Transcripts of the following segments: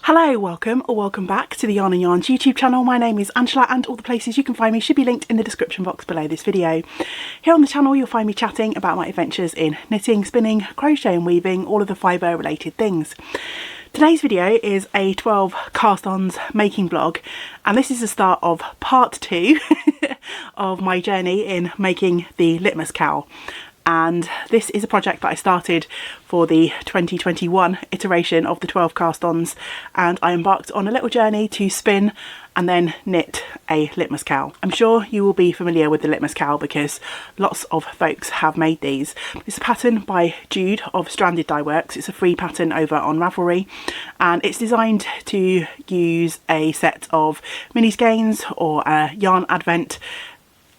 Hello, welcome or welcome back to the YarnNYarns YouTube channel. My name is Angela and all the places you can find me should be linked in the description box below this video. Here on the channel you'll find me chatting about my adventures in knitting, spinning, crochet and weaving, all of the fibre related things. Today's video is a 12 cast-ons making vlog, and this is the start of part 2 of my journey in making the Litmus cowl. And this is a project that I started for the 2021 iteration of the 12 cast-ons, and I embarked on a little journey to spin and then knit a Litmus cowl. I'm sure you will be familiar with the Litmus cowl because lots of folks have made these. It's a pattern by Jude of Stranded Dye Works. It's a free pattern over on Ravelry, and it's designed to use a set of mini skeins or a yarn advent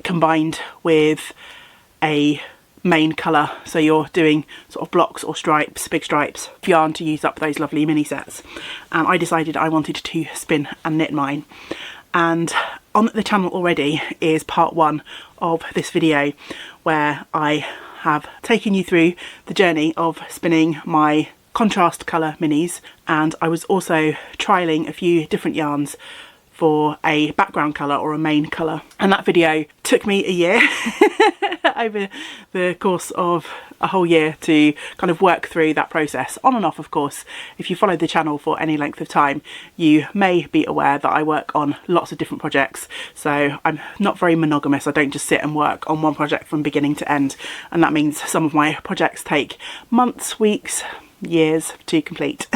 combined with a main colour, so you're doing sort of blocks or stripes, big stripes of yarn to use up those lovely mini sets. And I decided I wanted to spin and knit mine, and on the channel already is part 1 of this video where I have taken you through the journey of spinning my contrast colour minis, and I was also trialling a few different yarns for a background colour or a main colour, and that video took me a year over the course of a whole year to kind of work through that process, on and off of course. If you follow the channel for any length of time you may be aware that I work on lots of different projects, so I'm not very monogamous. I don't just sit and work on one project from beginning to end, and that means some of my projects take months, weeks, years to complete.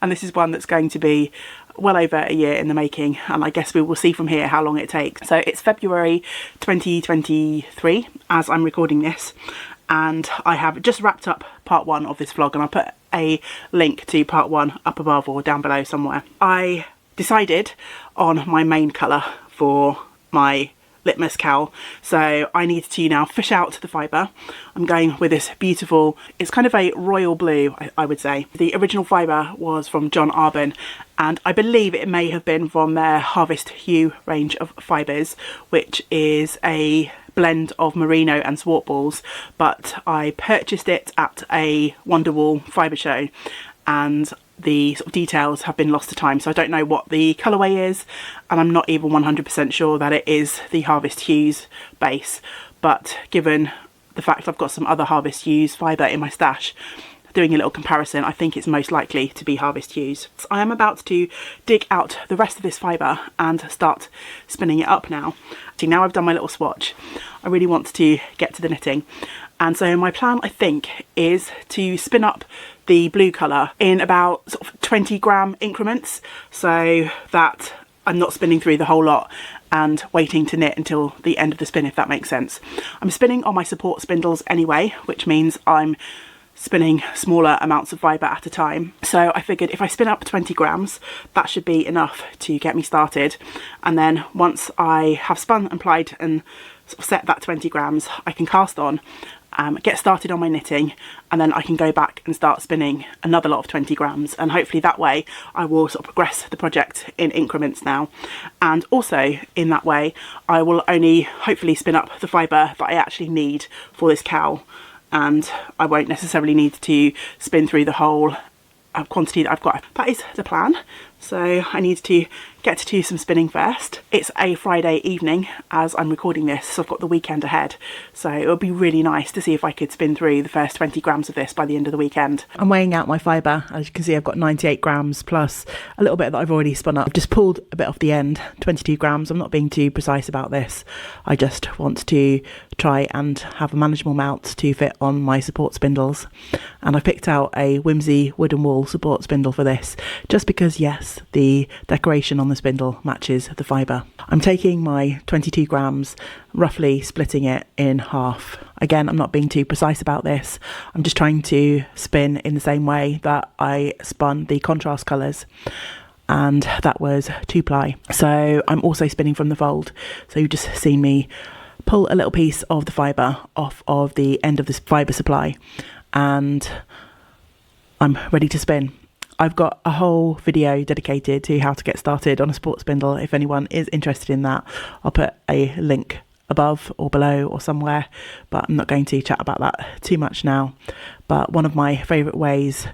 And this is one that's going to be well over a year in the making, and I guess we will see from here how long it takes. So it's February 2023 as I'm recording this, and I have just wrapped up part 1 of this vlog, and I'll put a link to part 1 up above or down below somewhere. I decided on my main colour for my Litmus cowl, so I need to now fish out the fibre. I'm going with this beautiful, it's kind of a royal blue, I would say. The original fibre was from John Arbon, and I believe it may have been from their Harvest Hue range of fibres, which is a blend of merino and swart balls, but I purchased it at a Wonderwall fibre show, and the sort of details have been lost to time, so I don't know what the colourway is, and I'm not even 100% sure that it is the Harvest Hues base, but given the fact I've got some other Harvest Hues fibre in my stash, doing a little comparison, I think it's most likely to be Harvest Hues. So I am about to dig out the rest of this fibre and start spinning it up now. See, now I've done my little swatch, I really want to get to the knitting. And so my plan, I think, is to spin up the blue colour in about sort of 20 gram increments, so that I'm not spinning through the whole lot and waiting to knit until the end of the spin, if that makes sense. I'm spinning on my support spindles anyway, which means I'm spinning smaller amounts of fibre at a time. So I figured if I spin up 20 grams, that should be enough to get me started. And then once I have spun and plied and sort of set that 20 grams, I can cast on, get started on my knitting, and then I can go back and start spinning another lot of 20 grams, and hopefully that way I will sort of progress the project in increments now. And also in that way I will only hopefully spin up the fibre that I actually need for this cowl, and I won't necessarily need to spin through the whole quantity that I've got. That is the plan. So I need to get to do some spinning first. It's a Friday evening as I'm recording this, so I've got the weekend ahead. So it would be really nice to see if I could spin through the first 20 grams of this by the end of the weekend. I'm weighing out my fibre. As you can see, I've got 98 grams plus a little bit that I've already spun up. I've just pulled a bit off the end, 22 grams. I'm not being too precise about this. I just want to try and have a manageable amount to fit on my support spindles. And I picked out a Whimsy wooden wool support spindle for this, just because, yes, the decoration on the spindle matches the fibre. I'm taking my 22 grams, roughly splitting it in half. Again, I'm not being too precise about this. I'm just trying to spin in the same way that I spun the contrast colours, and that was 2-ply. So I'm also spinning from the fold. So you've just seen me pull a little piece of the fibre off of the end of this fibre supply, and I'm ready to spin. I've got a whole video dedicated to how to get started on a sport spindle. If anyone is interested in that, I'll put a link above or below or somewhere, but I'm not going to chat about that too much now. But one of my favourite ways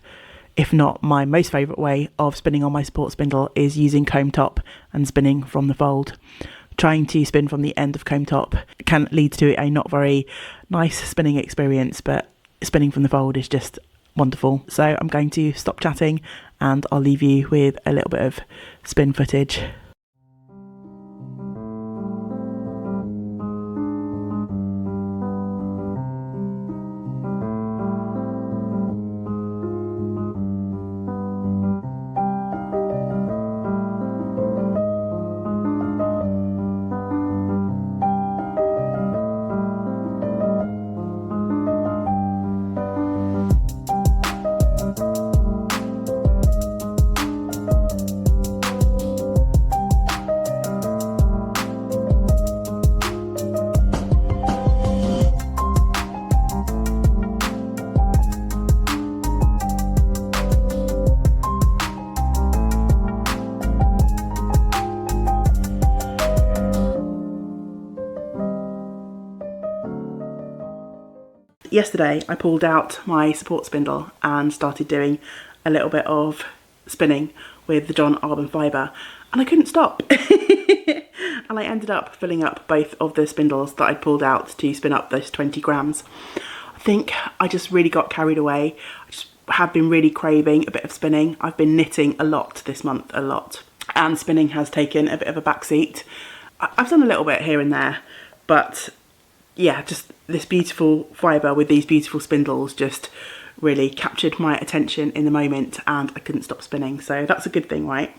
if not my most favourite way of spinning on my support spindle, is using comb top and spinning from the fold. Trying to spin from the end of comb top can lead to a not very nice spinning experience, but spinning from the fold is just wonderful. So I'm going to stop chatting and I'll leave you with a little bit of spin footage. Yesterday I pulled out my support spindle and started doing a little bit of spinning with the YarnNYarns fibre, and I couldn't stop. And I ended up filling up both of the spindles that I pulled out to spin up those 20 grams. I think I just really got carried away. I just have been really craving a bit of spinning. I've been knitting a lot this month, a lot, and spinning has taken a bit of a backseat. I've done a little bit here and there, but yeah, just this beautiful fibre with these beautiful spindles just really captured my attention in the moment, and I couldn't stop spinning. So that's a good thing, right?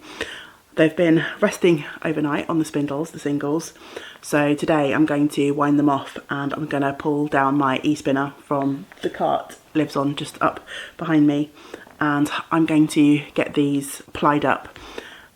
They've been resting overnight on the spindles, the singles. So today I'm going to wind them off and I'm going to pull down my e-spinner from the cart, lives on just up behind me, and I'm going to get these plied up.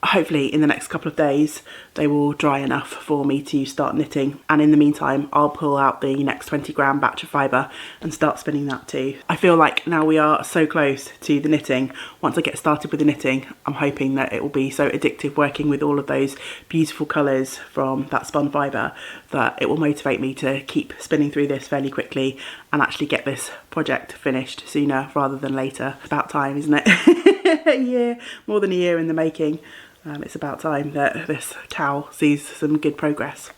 Hopefully in the next couple of days they will dry enough for me to start knitting, and in the meantime I'll pull out the next 20 gram batch of fibre and start spinning that too. I feel like now we are so close to the knitting. Once I get started with the knitting, I'm hoping that it will be so addictive working with all of those beautiful colours from that spun fibre that it will motivate me to keep spinning through this fairly quickly and actually get this project finished sooner rather than later. It's about time, isn't it? A year, more than a year in the making. It's about time that this cowl sees some good progress.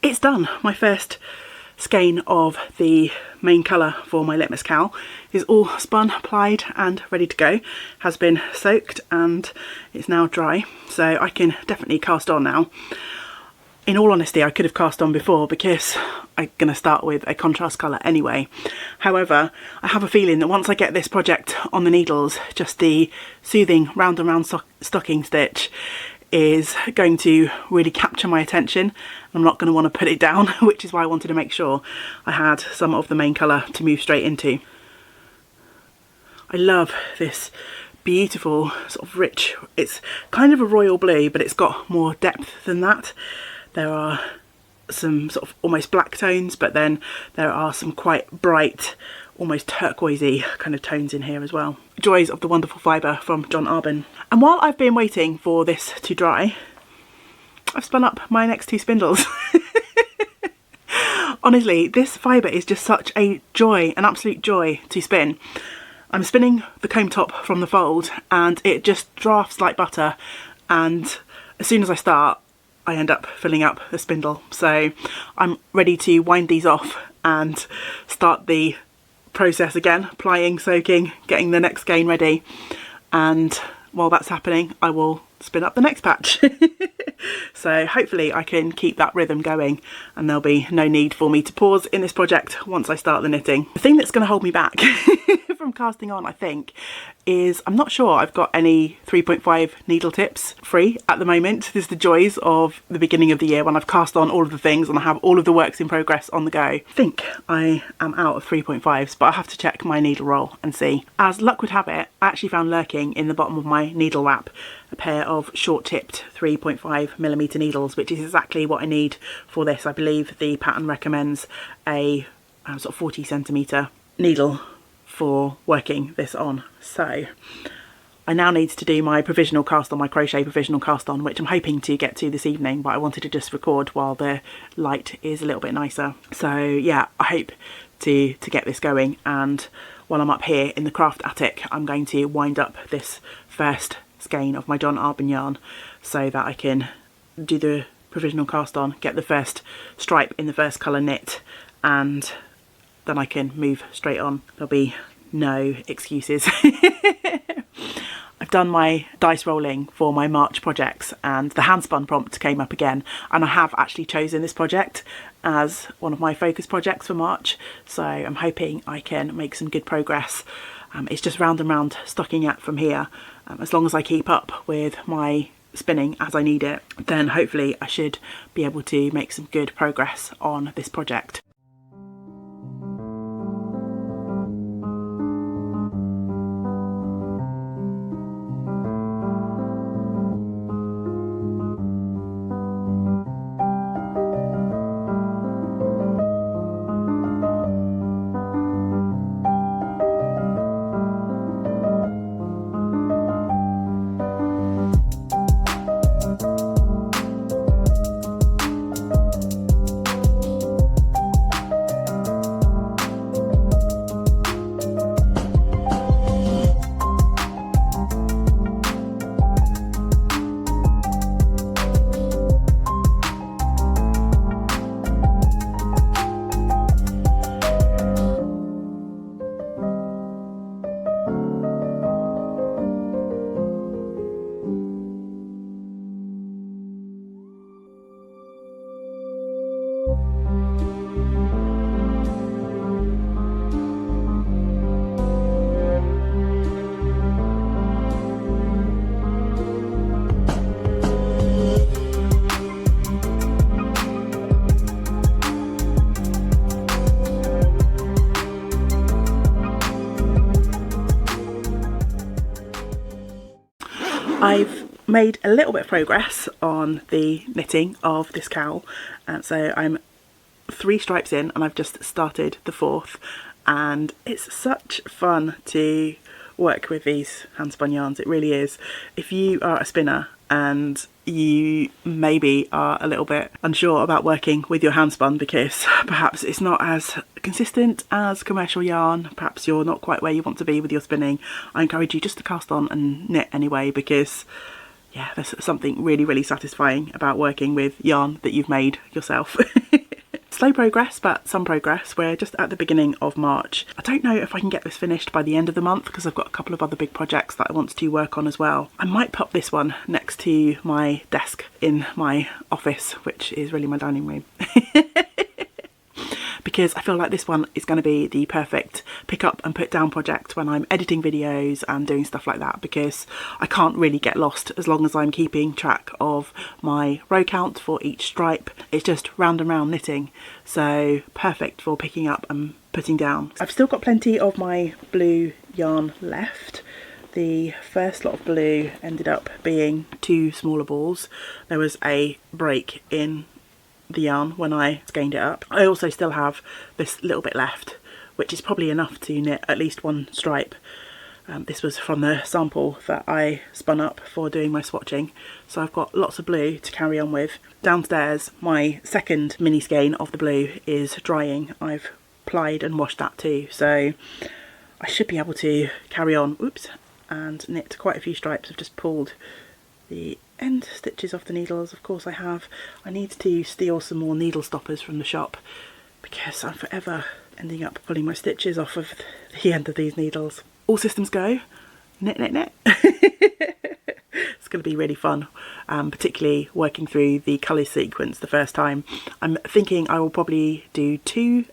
It's done. My first skein of the main colour for my Litmus cowl is all spun, plied and ready to go. Has been soaked and it's now dry, so I can definitely cast on now. In all honesty, I could have cast on before because I'm going to start with a contrast colour anyway. However, I have a feeling that once I get this project on the needles, just the soothing round and round stocking stitch is going to really capture my attention. I'm not going to want to put it down, which is why I wanted to make sure I had some of the main colour to move straight into. I love this beautiful sort of rich, it's kind of a royal blue, but it's got more depth than that. There are some sort of almost black tones, but then there are some quite bright, almost turquoisey kind of tones in here as well. Joys of the wonderful fibre from YarnNYarns. And while I've been waiting for this to dry, I've spun up my next two spindles. Honestly, this fibre is just such a joy, an absolute joy to spin. I'm spinning the comb top from the fold and it just drafts like butter, and as soon as I start I end up filling up the spindle. So I'm ready to wind these off and start the process again, plying, soaking, getting the next skein ready, and while that's happening I will spin up the next batch. So hopefully I can keep that rhythm going and there'll be no need for me to pause in this project once I start the knitting. The thing that's going to hold me back from casting on, I think, is I'm not sure I've got any 3.5 needle tips free at the moment. This is the joys of the beginning of the year when I've cast on all of the things and I have all of the works in progress on the go. I think I am out of 3.5s, but I have to check my needle roll and see. As luck would have it, I actually found lurking in the bottom of my needle wrap a pair of short tipped 3.5mm needles, which is exactly what I need for this. I believe the pattern recommends a sort of 40cm needle for working this on. So I now need to do my provisional cast on, my crochet provisional cast on, which I'm hoping to get to this evening, but I wanted to just record while the light is a little bit nicer. So yeah, I hope to get this going, and while I'm up here in the craft attic, I'm going to wind up this first skein of my John Arbon yarn so that I can do the provisional cast on, get the first stripe in the first colour knit, and then I can move straight on. There'll be no excuses. I've done my dice rolling for my March projects and the Handspun prompt came up again, and I have actually chosen this project as one of my focus projects for March, so I'm hoping I can make some good progress. It's just round and round stocking at from here. As long as I keep up with my spinning as I need it, then hopefully I should be able to make some good progress on this project. I've made a little bit of progress on the knitting of this cowl, and so I'm 3 stripes in and I've just started the 4th, and it's such fun to work with these handspun yarns. It really is. If you are a spinner and you maybe are a little bit unsure about working with your handspun because perhaps it's not as consistent as commercial yarn, perhaps you're not quite where you want to be with your spinning, I encourage you just to cast on and knit anyway, because yeah, there's something really, really satisfying about working with yarn that you've made yourself. Slow progress, but some progress. We're just at the beginning of March. I don't know if I can get this finished by the end of the month because I've got a couple of other big projects that I want to work on as well. I might pop this one next to my desk in my office, which is really my dining room. Because I feel like this one is going to be the perfect pick up and put down project when I'm editing videos and doing stuff like that, because I can't really get lost as long as I'm keeping track of my row count for each stripe. It's just round and round knitting, so perfect for picking up and putting down. I've still got plenty of my blue yarn left. The first lot of blue ended up being 2 smaller balls. There was a break in the yarn when I skeined it up. I also still have this little bit left, which is probably enough to knit at least 1 stripe. This was from the sample that I spun up for doing my swatching, so I've got lots of blue to carry on with. Downstairs, my second mini skein of the blue is drying. I've plied and washed that too, so I should be able to carry on, oops, and knit quite a few stripes. I've just pulled the end stitches off the needles, of course I have. I need to steal some more needle stoppers from the shop because I'm forever ending up pulling my stitches off of the end of these needles. All systems go, knit, knit, knit. It's going to be really fun, particularly working through the colour sequence the first time. I'm thinking I will probably do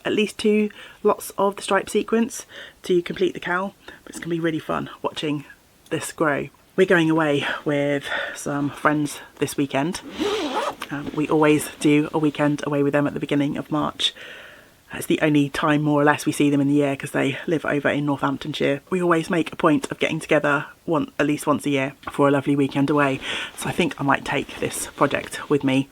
at least two lots of the stripe sequence to complete the cowl, but it's going to be really fun watching this grow. We're going away with some friends this weekend. We always do a weekend away with them at the beginning of March. It's the only time more or less we see them in the year because they live over in Northamptonshire. We always make a point of getting together at least once a year for a lovely weekend away. So I think I might take this project with me.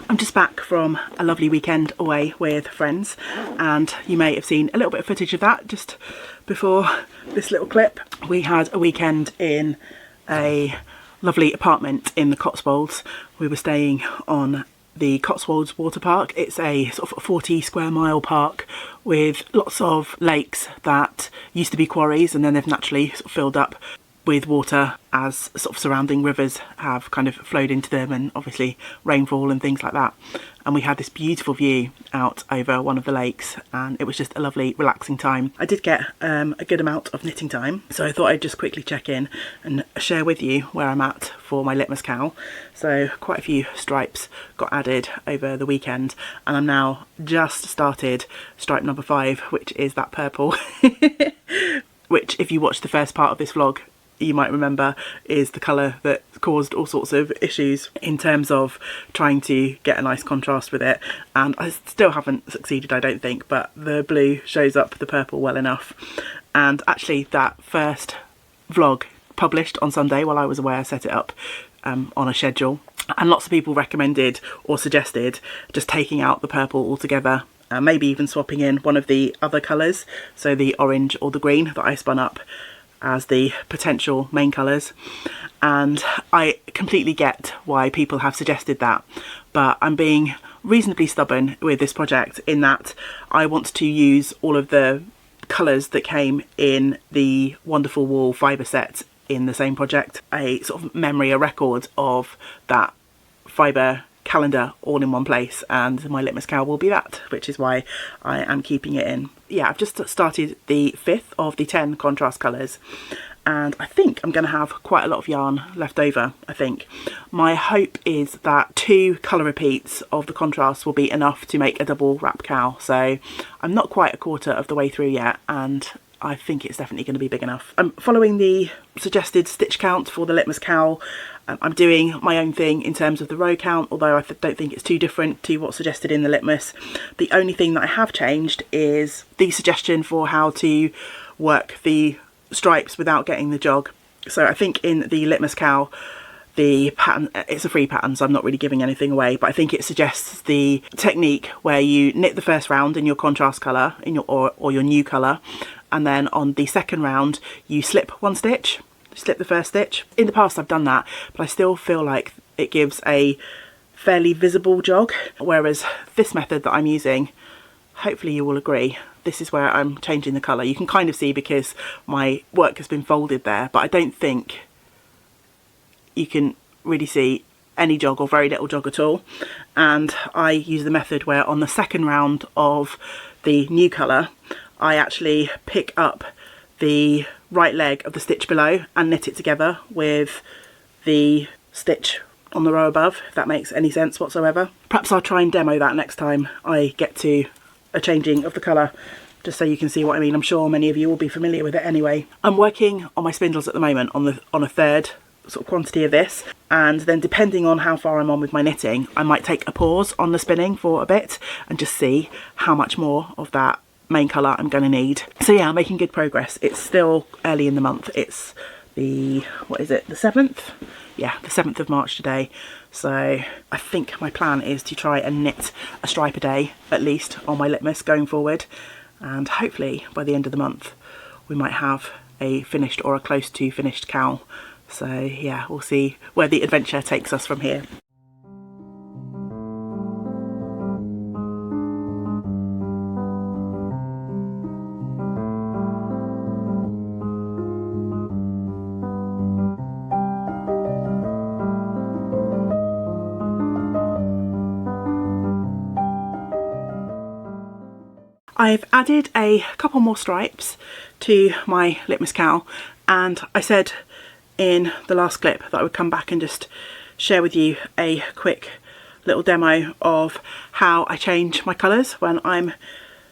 I'm just back from a lovely weekend away with friends, and you may have seen a little bit of footage of that just before this little clip. We had a weekend in a lovely apartment in the Cotswolds. We were staying on the Cotswolds water park. It's a sort of 40 square mile park with lots of lakes that used to be quarries, and then they've naturally sort of filled up with water as sort of surrounding rivers have kind of flowed into them, and obviously rainfall and things like that. And we had this beautiful view out over one of the lakes, and it was just a lovely relaxing time. I did get a good amount of knitting time, so I thought I'd just quickly check in and share with you where I'm at for my Litmus cowl. So quite a few stripes got added over the weekend, and I'm now just started stripe number 5, which is that purple which, if you watched the first part of this vlog, you might remember is the colour that caused all sorts of issues in terms of trying to get a nice contrast with it, and I still haven't succeeded, I don't think, but the blue shows up the purple well enough. And actually that first vlog published on Sunday while I was away, I set it up on a schedule, and lots of people recommended or suggested just taking out the purple altogether, maybe even swapping in one of the other colours, so the orange or the green that I spun up as the potential main colours. And I completely get why people have suggested that, but I'm being reasonably stubborn with this project in that I want to use all of the colours that came in the Wonderful Wool fibre set in the same project, a sort of memory, a record of that fibre calendar all in one place, and my Litmus cowl will be that, which is why I am keeping it in. Yeah, I've just started the 5th of the 10 contrast colours, and I think I'm going to have quite a lot of yarn left over. I think my hope is that 2 colour repeats of the contrast will be enough to make a double wrap cowl, so I'm not quite a quarter of the way through yet, and I think it's definitely going to be big enough. I'm following the suggested stitch count for the Litmus cowl. I'm doing my own thing in terms of the row count, although I don't think it's too different to what's suggested in the Litmus. The only thing that I have changed is the suggestion for how to work the stripes without getting the jog. So I think in the Litmus cowl, the pattern. It's a free pattern, so I'm not really giving anything away, but I think it suggests the technique where you knit the first round in your contrast colour, in your or your new colour, and then on the second round you slip one stitch, slip the first stitch. In the past I've done that, but I still feel like it gives a fairly visible jog, whereas this method that I'm using, hopefully you will agree, this is where I'm changing the colour. You can kind of see because my work has been folded there, but I don't think you can really see any jog or very little jog at all. And I use the method where on the second round of the new colour I actually pick up the right leg of the stitch below and knit it together with the stitch on the row above, if that makes any sense whatsoever. Perhaps I'll try and demo that next time I get to a changing of the colour, just so you can see what I mean. I'm sure many of you will be familiar with it anyway. I'm working on my spindles at the moment on a third sort of quantity of this, and then depending on how far I'm on with my knitting, I might take a pause on the spinning for a bit and just see how much more of that main colour I'm going to need. So yeah, I'm making good progress. It's still early in the month. It's the, what is it, the 7th? Yeah, the 7th of March today. So I think my plan is to try and knit a stripe a day at least on my Litmus going forward, and hopefully by the end of the month we might have a finished or a close to finished cowl. So yeah, we'll see where the adventure takes us from here. I've added a couple more stripes to my Litmus cowl, and I said in the last clip that I would come back and just share with you a quick little demo of how I change my colours when I'm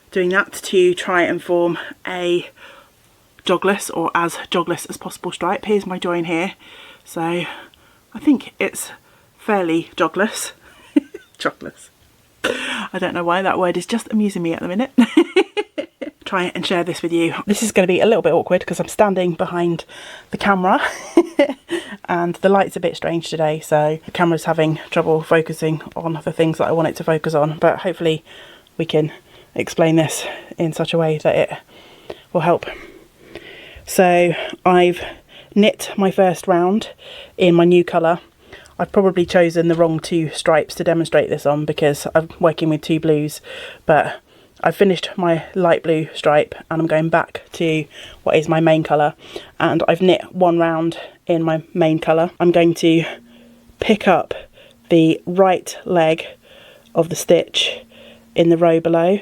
doing that to try and form a jogless or as jogless as possible stripe. Here's my join here, so I think it's fairly jogless. Jogless. I don't know why that word is just amusing me at the minute. Try and share this with you. This is going to be a little bit awkward because I'm standing behind the camera and the light's a bit strange today, so the camera's having trouble focusing on the things that I want it to focus on, but hopefully we can explain this in such a way that it will help. So I've knit my first round in my new colour. I've probably chosen the wrong two stripes to demonstrate this on because I'm working with two blues, but I've finished my light blue stripe and I'm going back to what is my main colour, and I've knit one round in my main colour. I'm going to pick up the right leg of the stitch in the row below.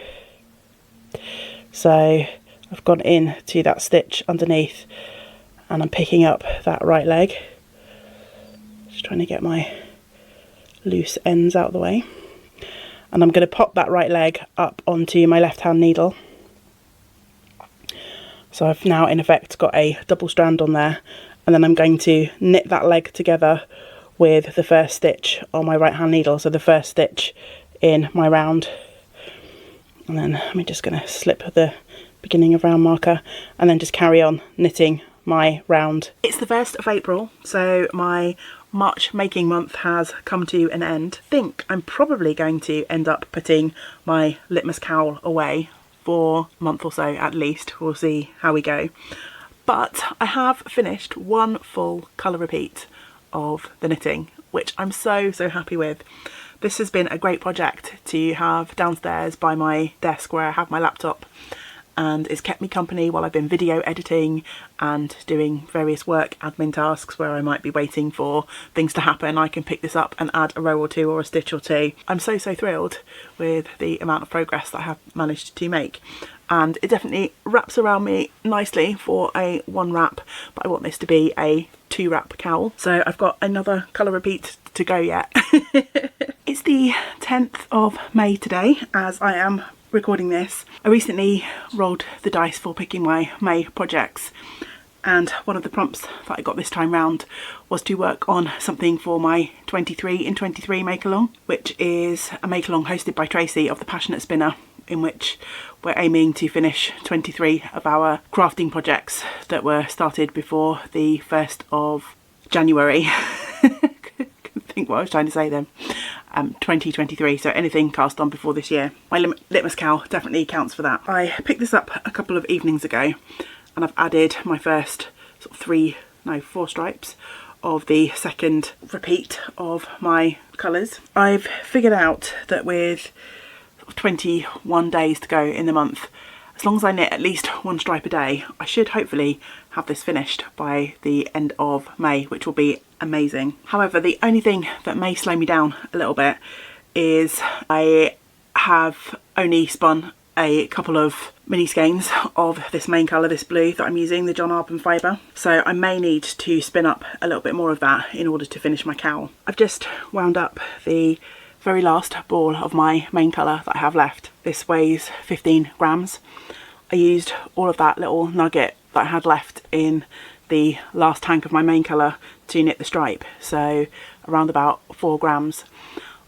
So I've gone in to that stitch underneath and I'm picking up that right leg. Just trying to get my loose ends out of the way. And I'm going to pop that right leg up onto my left hand needle. So I've now in effect got a double strand on there, and then I'm going to knit that leg together with the first stitch on my right hand needle, so the first stitch in my round. And then I'm just going to slip the beginning of round marker and then just carry on knitting my round. It's the 1st of April, so my March making month has come to an end. I think I'm probably going to end up putting my Litmus cowl away for a month or so at least. We'll see how we go. But I have finished one full colour repeat of the knitting, which I'm so happy with. This has been a great project to have downstairs by my desk where I have my laptop, and it's kept me company while I've been video editing and doing various work admin tasks where I might be waiting for things to happen. I can pick this up and add a row or two or a stitch or two. I'm so thrilled with the amount of progress that I have managed to make, and it definitely wraps around me nicely for a 1 wrap, but I want this to be a 2 wrap cowl. So I've got another colour repeat to go yet. It's the 10th of May today as I am recording this. I recently rolled the dice for picking my May projects, and one of the prompts that I got this time round was to work on something for my 23 in 23 make along, which is a make along hosted by Tracy of The Passionate Spinner, in which we're aiming to finish 23 of our crafting projects that were started before the 1st of January. think what I was trying to say then. 2023, so anything cast on before this year. My Litmus cowl definitely counts for that. I picked this up a couple of evenings ago and I've added my first sort of 4 stripes of the second repeat of my colours. I've figured out that with 21 days to go in the month, as long as I knit at least 1 stripe a day, I should hopefully have this finished by the end of May, which will be amazing. However, the only thing that may slow me down a little bit is I have only spun a couple of mini skeins of this main colour, this blue that I'm using, the John Arbon fibre. So I may need to spin up a little bit more of that in order to finish my cowl. I've just wound up the very last ball of my main colour that I have left. This weighs 15 grams. I used all of that little nugget that I had left in the last tank of my main colour to knit the stripe, so around about 4 grams.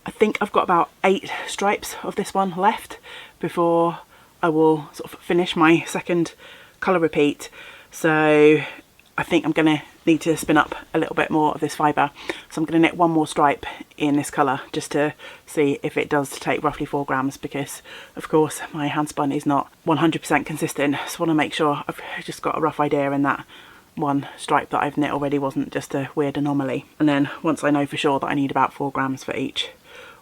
I think I've got about 8 stripes of this one left before I will sort of finish my second colour repeat, so I think I'm going to need to spin up a little bit more of this fibre. So I'm going to knit 1 more stripe in this colour just to see if it does take roughly 4 grams, because of course my hand spun is not 100% consistent, so I want to make sure I've just got a rough idea and that 1 stripe that I've knit already wasn't just a weird anomaly. And then once I know for sure that I need about 4 grams for each,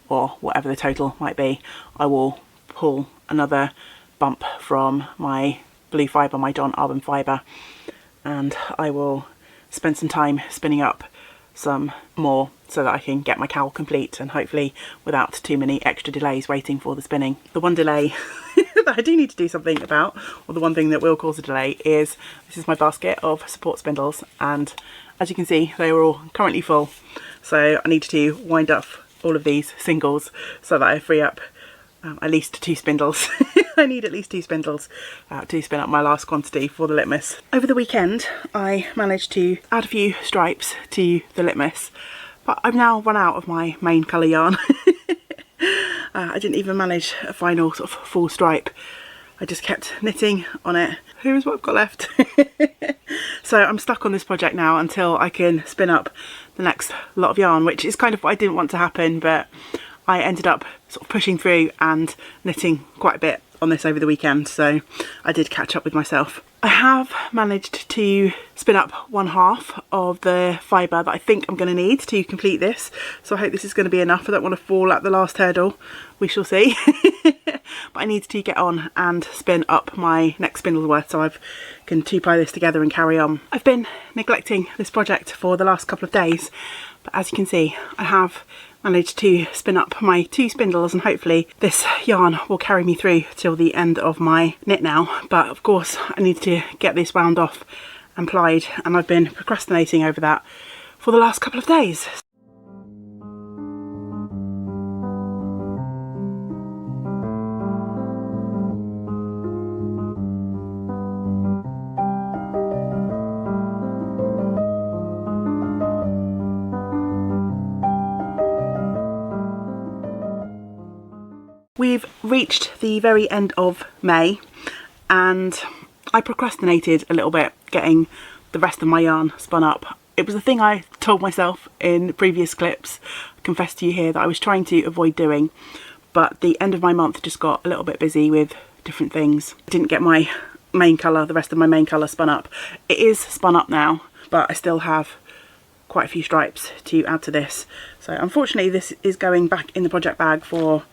or whatever the total might be, I will pull another bump from my blue fibre, my John Arbon fibre, and I will spend some time spinning up some more so that I can get my cowl complete, and hopefully without too many extra delays waiting for the spinning. The one delay that I do need to do something about, or the one thing that will cause a delay, is this is my basket of support spindles, and as you can see they are all currently full, so I need to wind up all of these singles so that I free up at least 2 spindles. I need at least 2 spindles to spin up my last quantity for the Litmus. Over the weekend I managed to add a few stripes to the Litmus, but I've now run out of my main colour yarn. I didn't even manage a final sort of full stripe. I just kept knitting on it. Here is what I've got left. So I'm stuck on this project now until I can spin up the next lot of yarn, which is kind of what I didn't want to happen, but I ended up sort of pushing through and knitting quite a bit on this over the weekend, so I did catch up with myself. I have managed to spin up 1/2 of the fibre that I think I'm going to need to complete this, so I hope this is going to be enough. I don't want to fall at the last hurdle, we shall see. But I need to get on and spin up my next spindle's worth so I can 2-ply this together and carry on. I've been neglecting this project for the last couple of days, but as you can see I have managed to spin up my 2 spindles, and hopefully this yarn will carry me through till the end of my knit now. But of course I need to get this wound off and plied, and I've been procrastinating over that for the last couple of days. We've reached the very end of May and I procrastinated a little bit getting the rest of my yarn spun up. It was a thing I told myself in previous clips, I confess to you here, that I was trying to avoid doing, but the end of my month just got a little bit busy with different things. I didn't get my main colour, the rest of my main colour spun up. It is spun up now, but I still have quite a few stripes to add to this. So unfortunately this is going back in the project bag for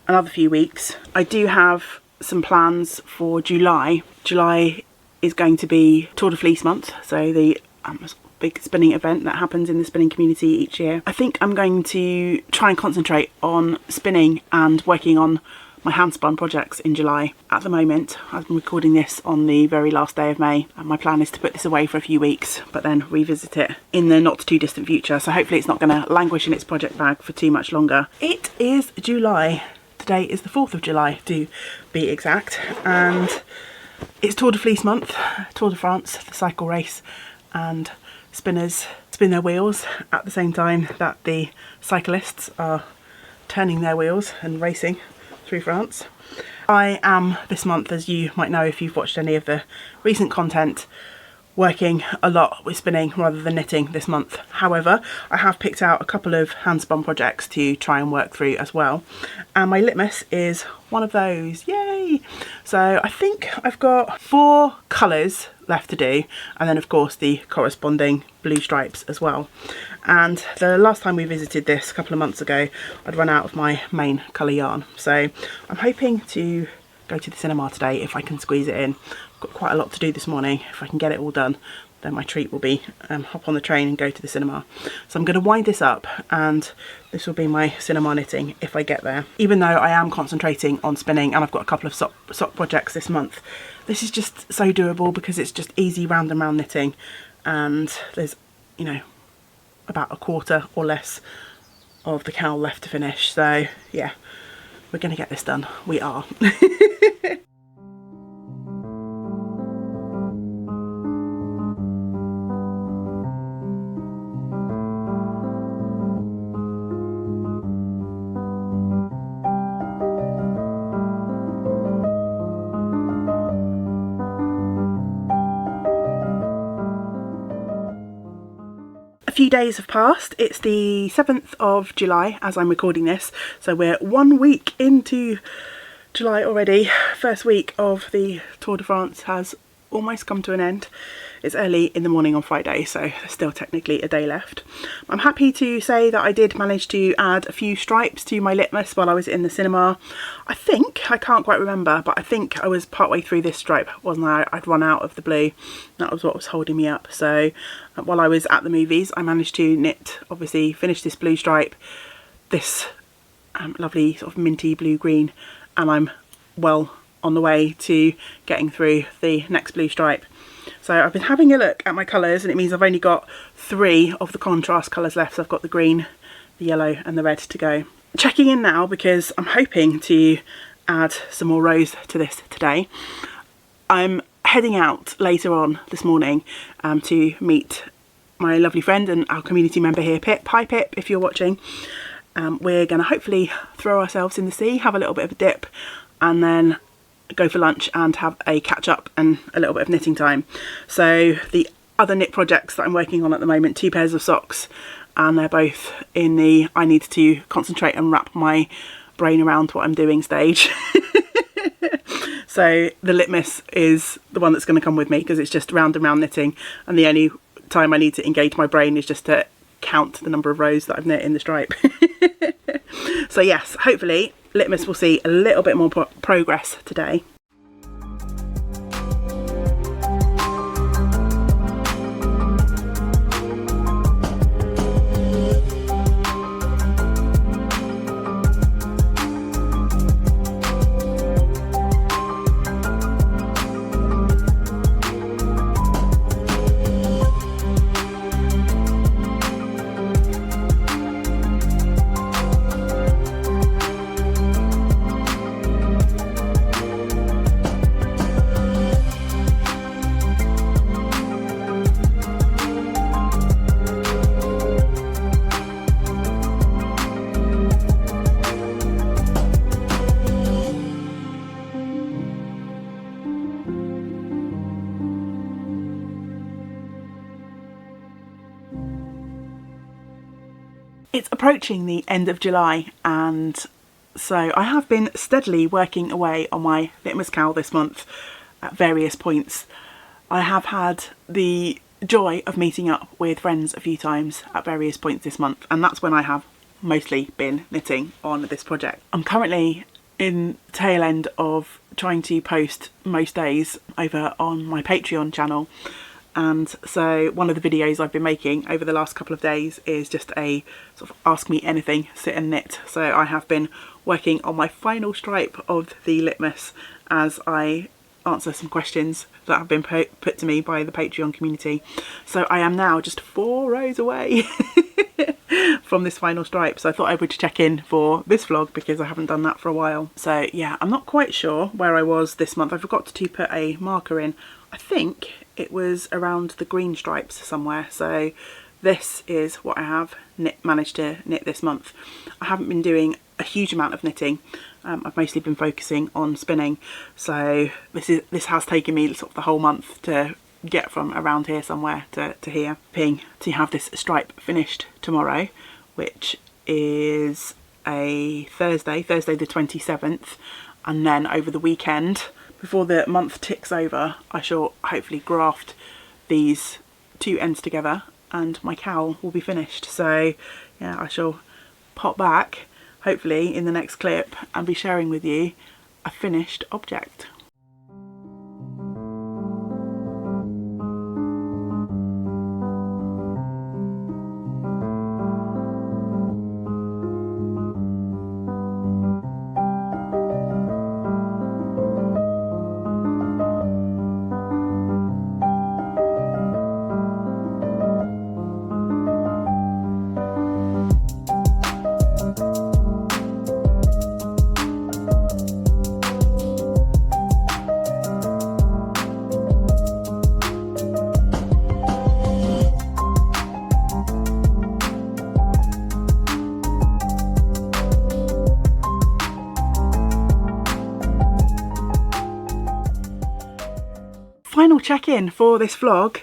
another few weeks. I do have some plans for July. July is going to be Tour de Fleece month, so the big spinning event that happens in the spinning community each year. I think I'm going to try and concentrate on spinning and working on my handspun projects in July. At the moment, I've been recording this on the very last day of May, and my plan is to put this away for a few weeks, but then revisit it in the not too distant future, so hopefully it's not going to languish in its project bag for too much longer. It is July. Today is the 4th of July to be exact, and it's Tour de Fleece month, Tour de France, the cycle race, and spinners spin their wheels at the same time that the cyclists are turning their wheels and racing through France. I am this month, as you might know if you've watched any of the recent content, working a lot with spinning rather than knitting this month. However, I have picked out a couple of handspun projects to try and work through as well, and my Litmus is one of those. Yay! So I think I've got 4 colours left to do, and then of course the corresponding blue stripes as well. And the last time we visited this a couple of months ago, I'd run out of my main colour yarn, so I'm hoping to go to the cinema today if I can squeeze it in. I've got quite a lot to do this morning. If I can get it all done, then my treat will be hop on the train and go to the cinema. So I'm going to wind this up, and this will be my cinema knitting if I get there. Even though I am concentrating on spinning and I've got a couple of sock projects this month, this is just so doable because it's just easy round and round knitting, and there's, you know, about a quarter or less of the cowl left to finish. So yeah, we're going to get this done. We are. A few days have passed. It's the 7th of July as I'm recording this, so we're 1 week into July already. First week of the Tour de France has almost come to an end. It's early in the morning on Friday, so there's still technically a day left. I'm happy to say that I did manage to add a few stripes to my Litmus while I was in the cinema. I can't quite remember, but I think I was partway through this stripe, wasn't I? I'd run out of the blue. That was what was holding me up. So while I was at the movies, I managed to knit, obviously finish this blue stripe, this lovely sort of minty blue-green, and I'm well on the way to getting through the next blue stripe. So I've been having a look at my colours, and it means I've only got 3 of the contrast colours left. So I've got the green, the yellow and the red to go. Checking in now because I'm hoping to add some more rows to this today. I'm heading out later on this morning to meet my lovely friend and our community member here, Pip. Hi Pip, if you're watching. We're going to hopefully throw ourselves in the sea, have a little bit of a dip, and then go for lunch and have a catch up and a little bit of knitting time. So the other knit projects that I'm working on at the moment, 2 pairs of socks, and they're both in the I need to concentrate and wrap my brain around what I'm doing stage. So the Litmus is the one that's going to come with me because it's just round and round knitting, and the only time I need to engage my brain is just to count the number of rows that I've knit in the stripe. So yes, hopefully Litmus will see a little bit more progress today. It's approaching the end of July, and so I have been steadily working away on my Litmus cowl this month at various points. I have had the joy of meeting up with friends a few times at various points this month, and that's when I have mostly been knitting on this project. I'm currently in the tail end of trying to post most days over on my Patreon channel. And so one of the videos I've been making over the last couple of days is just a sort of ask me anything, sit and knit. So I have been working on my final stripe of the Litmus as I answer some questions that have been put to me by the Patreon community. So I am now just 4 rows away from this final stripe. So I thought I would check in for this vlog because I haven't done that for a while. So yeah, I'm not quite sure where I was this month. I forgot to put a marker in. I think it was around the green stripes somewhere. So this is what I have managed to knit this month. I haven't been doing a huge amount of knitting. I've mostly been focusing on spinning. So this has taken me sort of the whole month to get from around here somewhere to here. Hoping to have this stripe finished tomorrow, which is a Thursday the 27th, and then over the weekend, before the month ticks over, I shall hopefully graft these two ends together and my cowl will be finished. So yeah, I shall pop back hopefully in the next clip and be sharing with you a finished object. Final check-in for this vlog,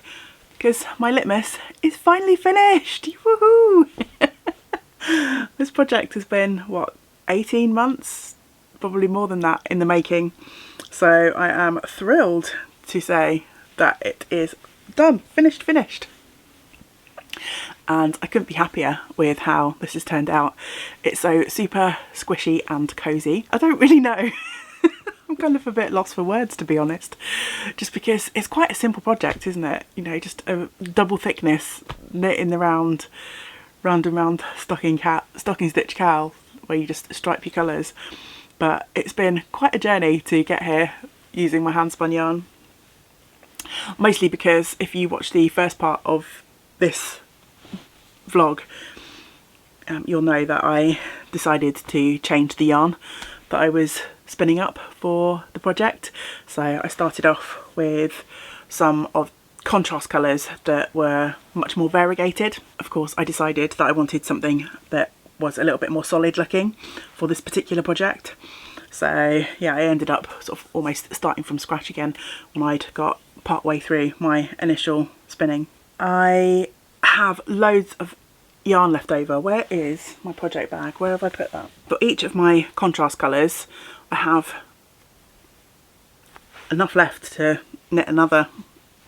because my Litmus is finally finished. Woohoo! This project has been, what, 18 months? Probably more than that in the making. So I am thrilled to say that it is done, finished. And I couldn't be happier with how this has turned out. It's so super squishy and cozy. I don't really know. I'm kind of a bit lost for words, to be honest, just because it's quite a simple project, isn't it? You know, just a double thickness knit in the round and round stocking stitch cowl where you just stripe your colours. But it's been quite a journey to get here using my hand spun yarn, mostly because if you watch the first part of this vlog, you'll know that I decided to change the yarn that I was spinning up for the project. So I started off with some of contrast colours that were much more variegated. Of course, I decided that I wanted something that was a little bit more solid looking for this particular project. So yeah, I ended up sort of almost starting from scratch again when I'd got part way through my initial spinning. I have loads of yarn left over. Where is my project bag? Where have I put that? For each of my contrast colours, I have enough left to knit another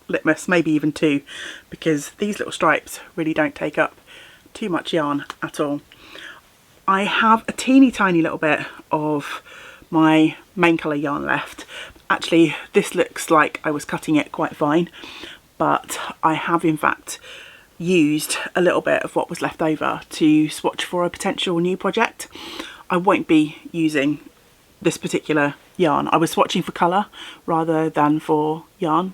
Litmus, maybe even two, because these little stripes really don't take up too much yarn at all. I have a teeny tiny little bit of my main colour yarn left. Actually, this looks like I was cutting it quite fine, but I have in fact used a little bit of what was left over to swatch for a potential new project. I won't be using this particular yarn. I was swatching for colour rather than for yarn,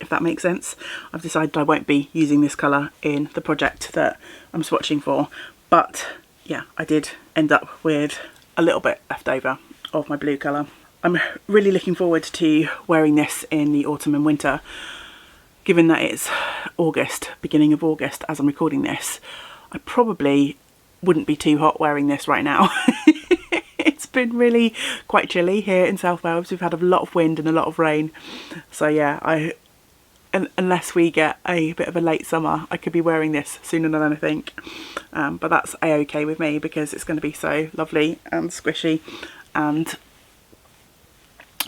if that makes sense. I've decided I won't be using this colour in the project that I'm swatching for, but yeah, I did end up with a little bit left over of my blue colour. I'm really looking forward to wearing this in the autumn and winter. Given that it's August, beginning of August as I'm recording this, I probably wouldn't be too hot wearing this right now. It's been really quite chilly here in South Wales. We've had a lot of wind and a lot of rain. So yeah, unless we get a bit of a late summer, I could be wearing this sooner than I think. But that's a-okay with me because it's going to be so lovely and squishy, and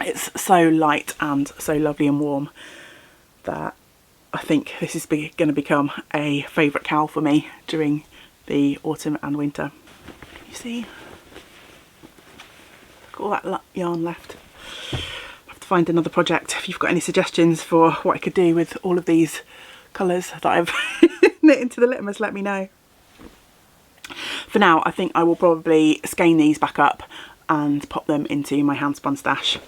it's so light and so lovely and warm that I think this is going to become a favourite cowl for me during the autumn and winter. Can you see? Got all that yarn left. I'll have to find another project. If you've got any suggestions for what I could do with all of these colours that I've knit into the Litmus, let me know. For now, I think I will probably skein these back up and pop them into my handspun stash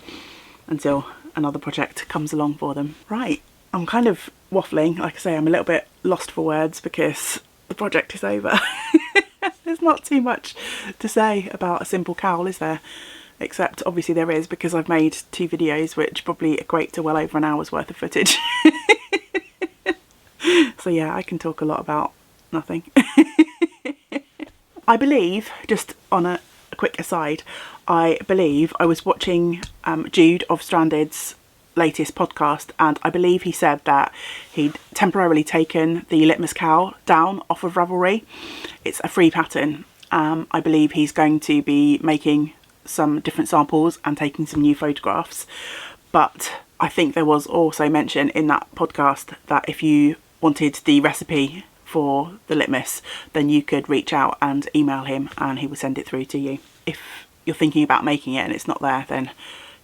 until another project comes along for them. Right, I'm kind of waffling. Like I say, I'm a little bit lost for words because the project is over. There's not too much to say about a simple cowl, is there? Except obviously there is, because I've made 2 videos which probably equate to well over an hour's worth of footage. So yeah, I can talk a lot about nothing. I believe, just on a quick aside, I believe I was watching Jude of Stranded's latest podcast, and I believe he said that he'd temporarily taken the Litmus cowl down off of Ravelry. It's a free pattern. I believe he's going to be making some different samples and taking some new photographs, but I think there was also mention in that podcast that if you wanted the recipe for the Litmus, then you could reach out and email him and he will send it through to you. If you're thinking about making it and it's not there, then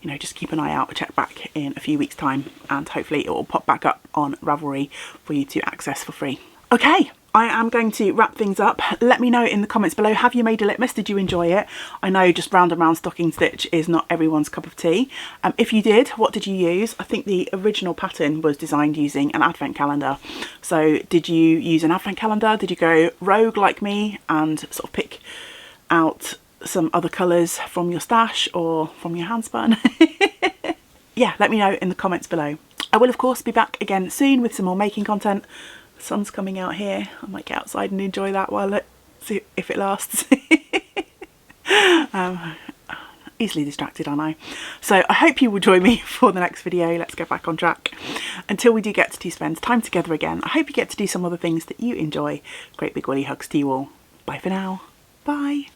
you know, just keep an eye out, check back in a few weeks' time, and hopefully it will pop back up on Ravelry for you to access for free. Okay, I am going to wrap things up. Let me know in the comments below, have you made a Litmus? Did you enjoy it? I know just round and round stocking stitch is not everyone's cup of tea. If you did, what did you use? I think the original pattern was designed using an advent calendar. So did you use an advent calendar? Did you go rogue like me and sort of pick out some other colours from your stash or from your handspun? Yeah, let me know in the comments below. I will of course be back again soon with some more making content. The sun's coming out here. I might get outside and enjoy that while see if it lasts. Easily distracted, aren't I? So I hope you will join me for the next video. Let's get back on track. Until we do get to spend time together again, I hope you get to do some other things that you enjoy. Great big woolly hugs to you all. Bye for now. Bye.